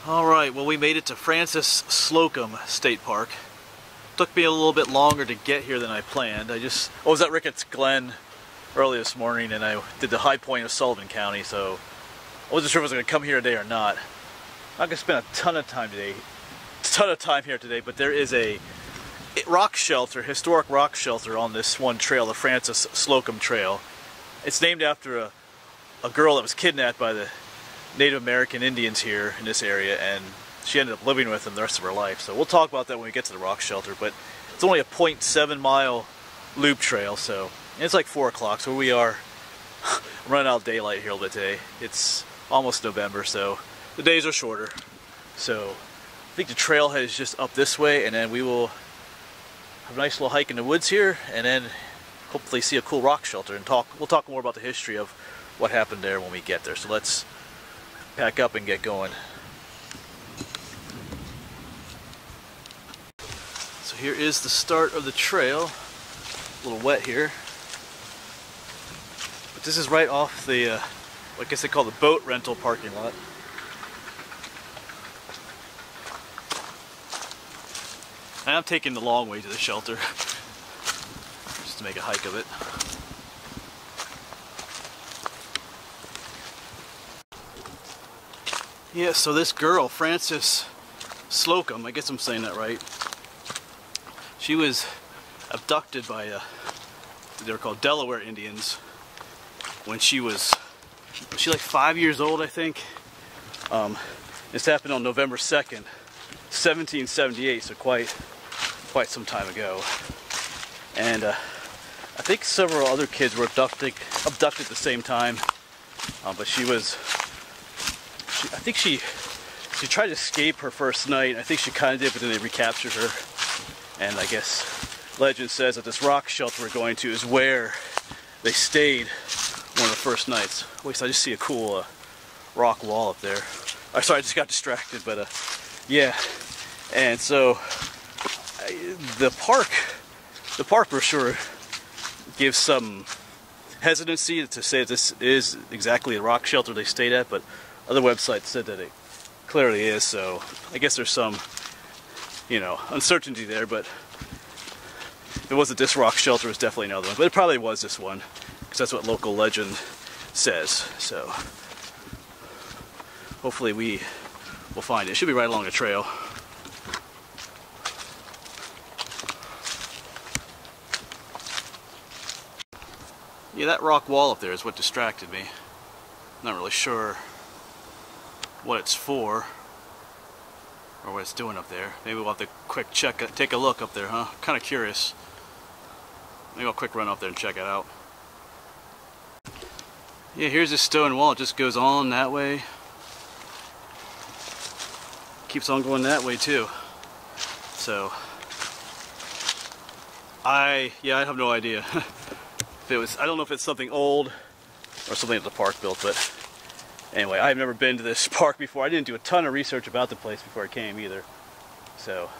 Alright, well, we made it to Francis Slocum State Park. Took me a little bit longer to get here than I planned. I was at Ricketts Glen early this morning, and I did the high point of Sullivan County, so I wasn't sure if I was going to come here today or not. I'm not going to spend a ton of time here today, but there is a rock shelter, historic rock shelter on this one trail, the Francis Slocum Trail. It's named after a girl that was kidnapped by the Native American Indians here in this area, and she ended up living with them the rest of her life. So we'll talk about that when we get to the rock shelter, but it's only a 0.7 mile loop trail, so it's like 4 o'clock, so we are running out of daylight here a little bit today. It's almost November, so the days are shorter. So I think the trailhead is just up this way, and then we will have a nice little hike in the woods here, and then hopefully see a cool rock shelter, and we'll talk more about the history of what happened there when we get there. So let's pack up and get going. So here is the start of the trail. A little wet here, but this is right off the I guess they call the boat rental parking lot. And I'm taking the long way to the shelter just to make a hike of it. Yeah, so this girl, Francis Slocum, I guess I'm saying that right, she was abducted by they were called Delaware Indians when she was like 5 years old, I think. This happened on November 2nd, 1778, so quite some time ago. And I think several other kids were abducted at the same time, but I think she tried to escape her first night. I think she kind of did, but then they recaptured her. And I guess legend says that this rock shelter we're going to is where they stayed one of the first nights. Wait, I just see a cool rock wall up there. Oh, sorry, I just got distracted, but yeah. And so the park brochure gives some hesitancy to say that this is exactly the rock shelter they stayed at, but other websites said that it clearly is, so I guess there's some, uncertainty there, but if it wasn't this rock shelter, it was definitely another one. But it probably was this one, because that's what local legend says. So hopefully we will find it. It should be right along the trail. Yeah, that rock wall up there is what distracted me. Not really sure what it's for or what it's doing up there. Maybe we'll have to take a look up there, huh? Kind of curious. Maybe I'll quick run up there and check it out. Yeah, here's this stone wall. It just goes on that way. Keeps on going that way too. So I have no idea. I don't know if it's something old or something that the park built, but anyway, I've never been to this park before. I didn't do a ton of research about the place before I came either. So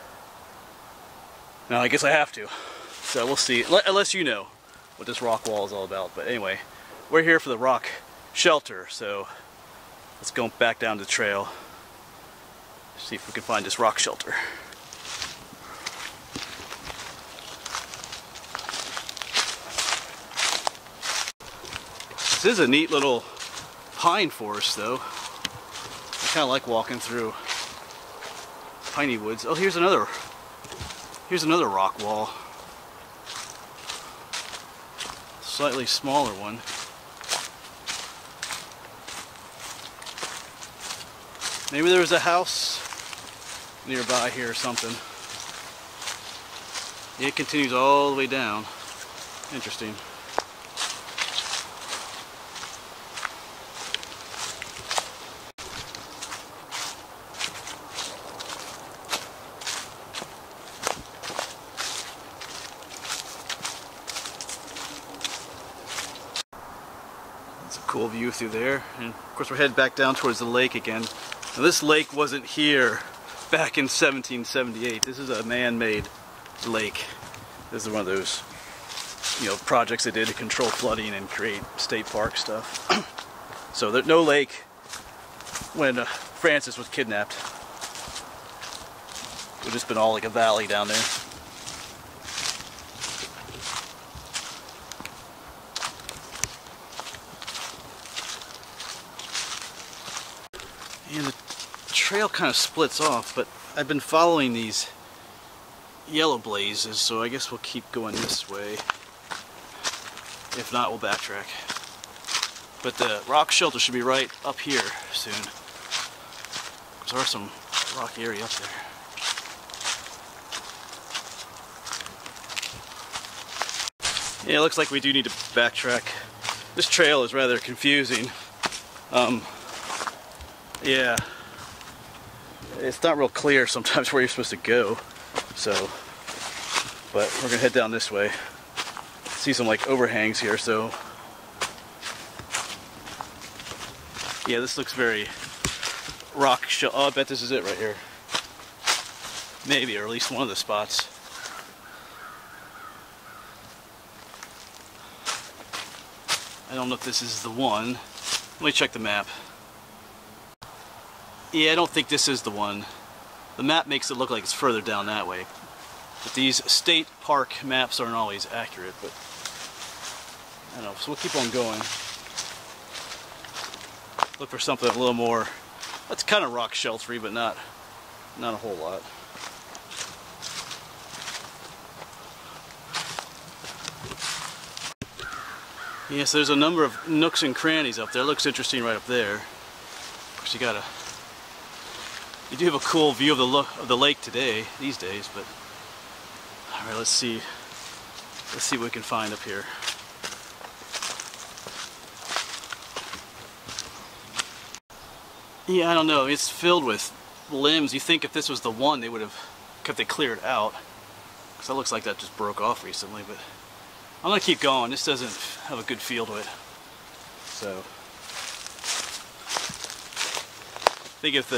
now I guess I have to. So we'll see, unless you know what this rock wall is all about. But anyway, we're here for the rock shelter, so let's go back down the trail, see if we can find this rock shelter. This is a neat little pine forest, though. I kind of like walking through piney woods. Oh, here's another rock wall. Slightly smaller one. Maybe there was a house nearby here or something. It continues all the way down. Interesting. Cool view through there, and of course we're headed back down towards the lake again. Now, this lake wasn't here back in 1778. This is a man-made lake. This is one of those, projects they did to control flooding and create state park stuff. So there's no lake when Francis was kidnapped. It would just been all like a valley down there. And the trail kind of splits off, but I've been following these yellow blazes, so I guess we'll keep going this way. If not, we'll backtrack. But the rock shelter should be right up here soon. There are some rocky area up there. Yeah, it looks like we do need to backtrack. This trail is rather confusing. Yeah, it's not real clear sometimes where you're supposed to go. So, but we're gonna head down this way. See some like overhangs here, so yeah, this looks very rock shelter. Oh, I bet this is it right here. Maybe, or at least one of the spots. I don't know if this is the one. Let me check the map. Yeah, I don't think this is the one. The map makes it look like it's further down that way. But these state park maps aren't always accurate, but I don't know, so we'll keep on going. Look for something a little more, that's kind of rock sheltery, but not a whole lot. Yes, there's a number of nooks and crannies up there. It looks interesting right up there. Of course, you do have a cool view of the lake today, these days, but all right, let's see what we can find up here. Yeah, I don't know. It's filled with limbs. You think if this was the one, they would have kept it cleared out, because that looks like that just broke off recently. But I'm gonna keep going. This doesn't have a good feel to it. So I think if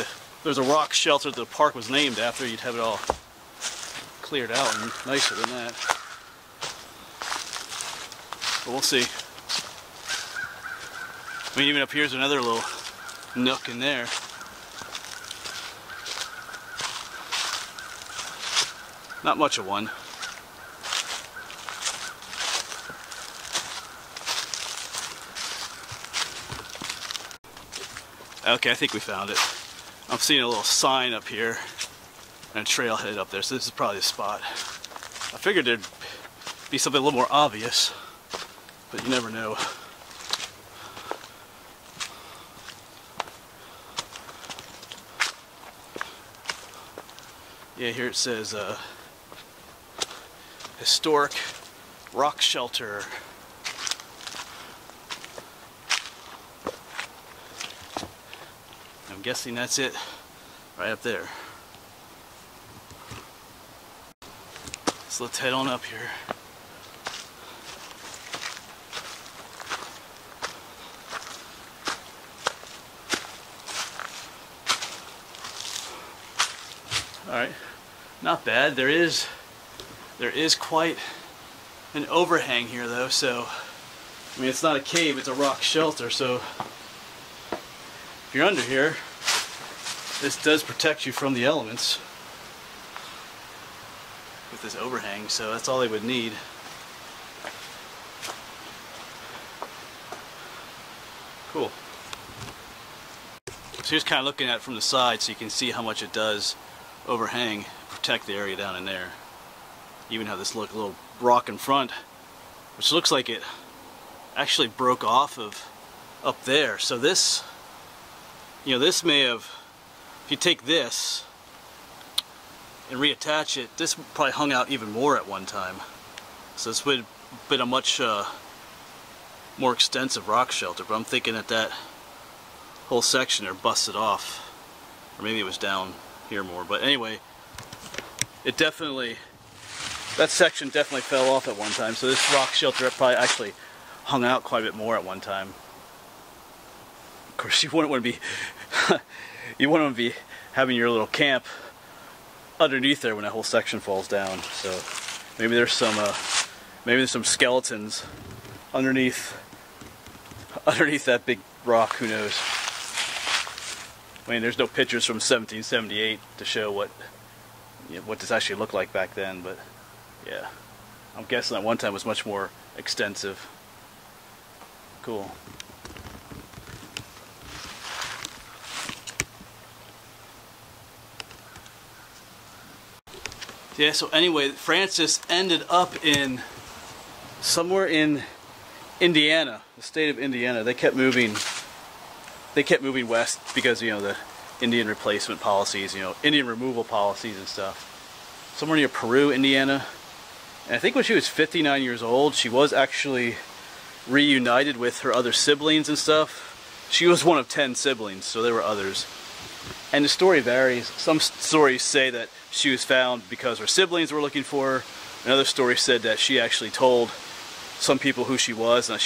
there's a rock shelter that the park was named after, you'd have it all cleared out and nicer than that. But we'll see. I mean, even up here's another little nook in there. Not much of one. Okay, I think we found it. I'm seeing a little sign up here and a trailhead up there, so this is probably the spot. I figured there'd be something a little more obvious, but you never know. Yeah, here it says historic rock shelter. I'm guessing that's it right up there. So let's head on up here. Alright, not bad. There is quite an overhang here though, so I mean, it's not a cave, it's a rock shelter, so if you're under here, this does protect you from the elements with this overhang, so that's all they would need. Cool. So here's kind of looking at it from the side so you can see how much it does overhang, protect the area down in there. You even have this little rock in front, which looks like it actually broke off of up there. So this, you know, this may have, if you take this and reattach it, this probably hung out even more at one time. So this would have been a much more extensive rock shelter, but I'm thinking that whole section there busted off, or maybe it was down here more. But anyway, it definitely, that section definitely fell off at one time, so this rock shelter probably actually hung out quite a bit more at one time. Of course, you wouldn't want to be you wouldn't want to be having your little camp underneath there when that whole section falls down. So maybe there's some skeletons underneath that big rock. Who knows? I mean, there's no pictures from 1778 to show what what this actually looked like back then, but yeah, I'm guessing at one time it was much more extensive. Cool. Yeah, so anyway, Frances ended up in somewhere in Indiana, the state of Indiana. They kept moving west because, you know, the Indian replacement policies, you know, Indian removal policies and stuff. Somewhere near Peru, Indiana. And I think when she was 59 years old, she was actually reunited with her other siblings and stuff. She was one of 10 siblings, so there were others. And the story varies. Some stories say that she was found because her siblings were looking for her. Another story said that she actually told some people who she was, and that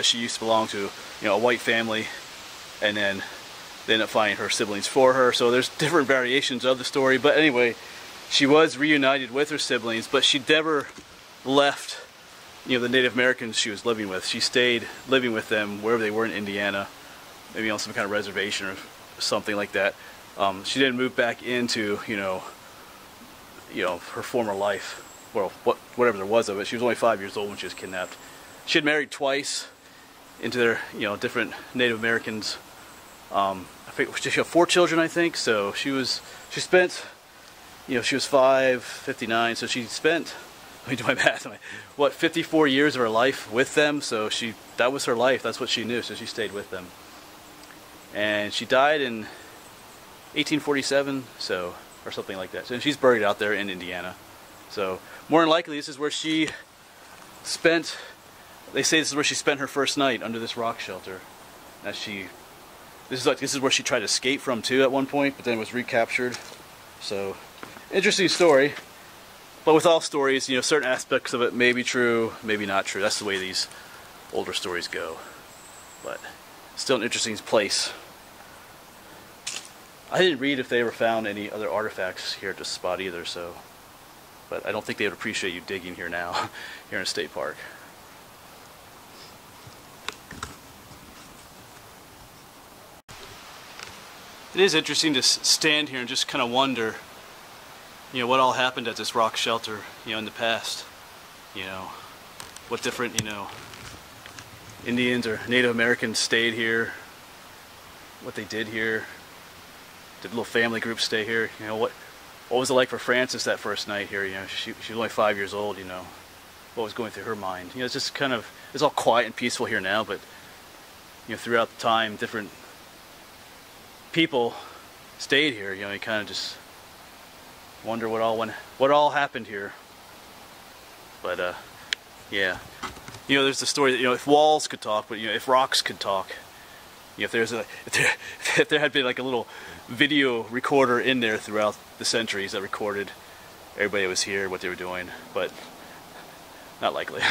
she used to belong to, you know, a white family, and then they ended up finding her siblings for her. So there's different variations of the story, but anyway, she was reunited with her siblings, but she never left, you know, the Native Americans she was living with. She stayed living with them wherever they were in Indiana, maybe on some kind of reservation or something like that. She didn't move back into, you know, her former life. Well, whatever there was of it. She was only 5 years old when she was kidnapped. She had married twice into their, you know, different Native Americans. I think she had 4 children, I think. So she spent, you know, she was 59, so she spent, let me do my math, 54 years of her life with them. So that was her life. That's what she knew. So she stayed with them. And she died in 1847, so, or something like that. So she's buried out there in Indiana. So more than likely, this is where she spent. They say this is where she spent her first night, under this rock shelter. This is where she tried to escape from too at one point, but then was recaptured. So interesting story. But with all stories, you know, certain aspects of it may be true, maybe not true. That's the way these older stories go. But still an interesting place. I didn't read if they ever found any other artifacts here at this spot either, so, but I don't think they would appreciate you digging here now, here in a state park. It is interesting to stand here and just kind of wonder, you know, what all happened at this rock shelter, you know, in the past. You know, what different, you know, Indians or Native Americans stayed here, what they did here. Did little family groups stay here? You know, what was it like for Frances that first night here? You know, she was only 5 years old. You know, what was going through her mind? You know, it's just kind of, it's all quiet and peaceful here now, but you know, throughout the time, different people stayed here. You know, you kind of just wonder what all happened here. But yeah, you know, there's the story that, you know, if walls could talk, but you know, if rocks could talk. You know, if there had been like a little video recorder in there throughout the centuries that recorded everybody that was here, what they were doing, but not likely.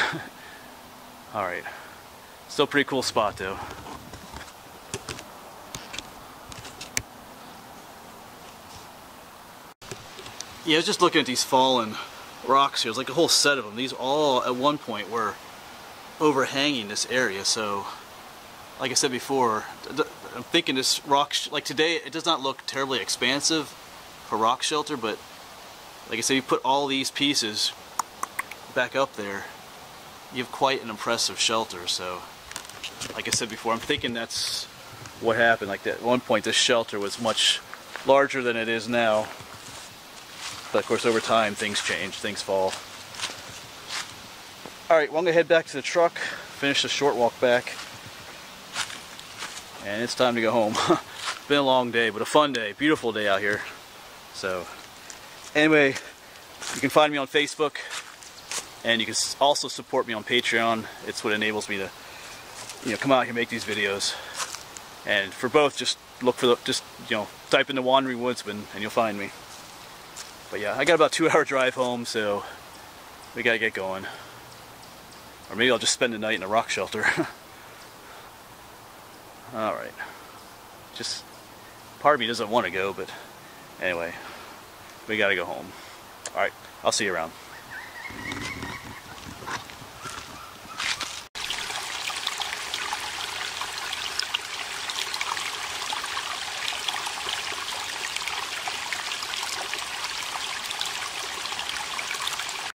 Alright. Still a pretty cool spot though. Yeah, I was just looking at these fallen rocks here. There's like a whole set of them. These all at one point were overhanging this area, so like I said before, I'm thinking this rock, like today, it does not look terribly expansive for rock shelter, but like I said, you put all these pieces back up there, you have quite an impressive shelter. So, like I said before, I'm thinking that's what happened. Like at one point, this shelter was much larger than it is now. But of course, over time, things change, things fall. Alright, well, I'm going to head back to the truck, finish the short walk back. And it's time to go home. It's been a long day, but a fun day. Beautiful day out here. So, anyway, you can find me on Facebook, and you can also support me on Patreon. It's what enables me to, you know, come out here and make these videos. And for both, just look for you know, type in the Wandering Woodsman, and you'll find me. But yeah, I got about a 2-hour drive home, so we gotta get going. Or maybe I'll just spend the night in a rock shelter. Alright, just part of me doesn't want to go, but anyway, we gotta go home. Alright, I'll see you around.